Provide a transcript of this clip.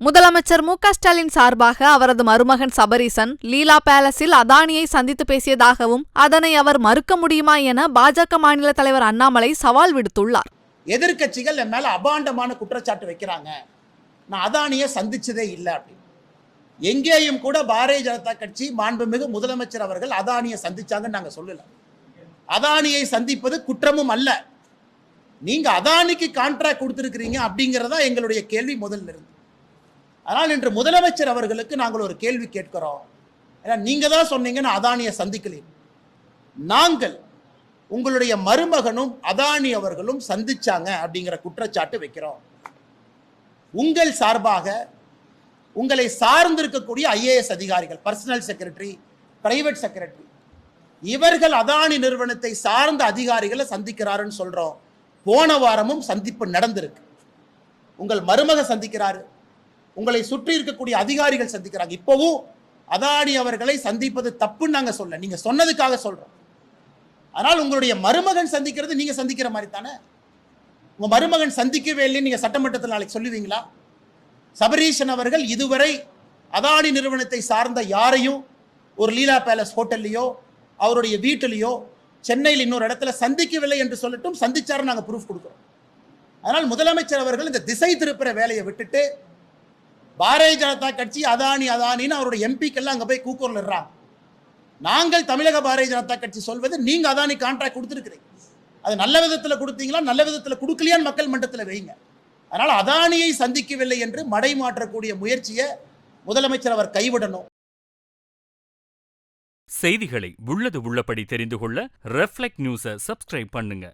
முதலமைச்சர் மு.க. ஸ்டாலின் சார்பாக அவரது மருமகன் சபரீசன் லீலா பேலஸில் அதானியை சந்தித்து பேசியதாகவும் அதனை அவர் மறுக்க முடியுமா என பாஜக மாநில தலைவர் அண்ணாமலை சவால் விடுத்துள்ளார். எதிர்க்கட்சிகள் என் மேல அபாண்டமான குற்றச்சாட்டு வைக்கிறாங்க, நான் அதானியை சந்திச்சதே இல்லை அப்படின்னு. எங்கேயும் கூட பாரதிய ஜனதா கட்சி மாண்புமிகு முதலமைச்சர் அவர்கள் அதானியை சந்திச்சாங்கன்னு நாங்க சொல்லல. அதானியை சந்திப்பது குற்றமும் அல்ல. நீங்க அதானிக்கு கான்ட்ராக்ட் கொடுத்திருக்கிறீங்க அப்படிங்கறதா எங்களுடைய கேள்வி முதல்ல இருந்து. ஆனால் இன்று முதலமைச்சர் அவர்களுக்கு நாங்கள் ஒரு கேள்வி கேட்கிறோம். நீங்க தான் சொன்னீங்க நான் அதானியை சந்திக்கல. நாங்கள் உங்களுடைய மருமகனும் அதானி அவர்களும் சந்திச்சாங்க அப்படிங்கிற குற்றச்சாட்டு வைக்கிறோம். உங்கள் சார்பாக உங்களை சார்ந்திருக்கக்கூடிய ஐஏஎஸ் அதிகாரிகள், பர்சனல் செக்ரட்டரி, பிரைவேட் செக்ரட்டரி, இவர்கள் அதானி நிறுவனத்தை சார்ந்த அதிகாரிகளை சந்திக்கிறாருன்னு சொல்றோம். போன வாரமும் சந்திப்பு நடந்திருக்கு. உங்கள் மருமக சந்திக்கிறாரு, உங்களை சுற்றி இருக்கக்கூடிய அதிகாரிகள் சந்திக்கிறாங்க. இப்பவும் அதானி அவர்களை சந்திப்பது தப்புன்னு நாங்க சொல்ல, நீங்க சொன்னதுக்காக சொல்றோம். ஆனால் உங்களுடைய மருமகன் சந்திக்கிறது நீங்க சந்திக்கிற மாதிரி தானே. உங்க மருமகன் சந்திக்கவே இல்லைன்னு நீங்க சட்டமன்றத்தில் நாளைக்கு சொல்லுவீங்களா? சபரீசன் அவர்கள் இதுவரை அதானி நிறுவனத்தை சார்ந்த யாரையும் ஒரு லீலா பேலஸ் ஹோட்டல்லையோ அவருடைய வீட்டிலையோ சென்னையில் இன்னொரு இடத்துல சந்திக்கவில்லை என்று சொல்லட்டும், சந்திச்சாரு நாங்க ப்ரூஃப் கொடுக்கிறோம். அதனால் முதலமைச்சர் அவர்கள் இந்த திசை திருப்புற வேலையை விட்டுட்டு பாரதிய ஜனதா கட்சி அதானின்னு அவருடைய எம்பிக்கெல்லாம் அங்கே போய் கூக்குரல் இடுறாங்க. நாங்கள் தமிழக பாரதிய ஜனதா கட்சி சொல்வது, நீங்க அதானி கான்ட்ராக்ட் கொடுத்துருக்கிறீங்க, அது நல்ல விதத்தில் கொடுத்தீங்களா, நல்ல விதத்தில் கொடுக்கலையான்னு மக்கள் மன்றத்தில் வைங்க. அதனால் அதானியை சந்திக்கவில்லை என்று மடை மாற்றக்கூடிய முயற்சியை முதலமைச்சர் அவர் கைவிடணும். செய்திகளை உள்ளது உள்ளபடி தெரிந்து கொள்ள ரெஃப்ளெக்ட் நியூஸை சப்ஸ்கிரைப் பண்ணுங்க.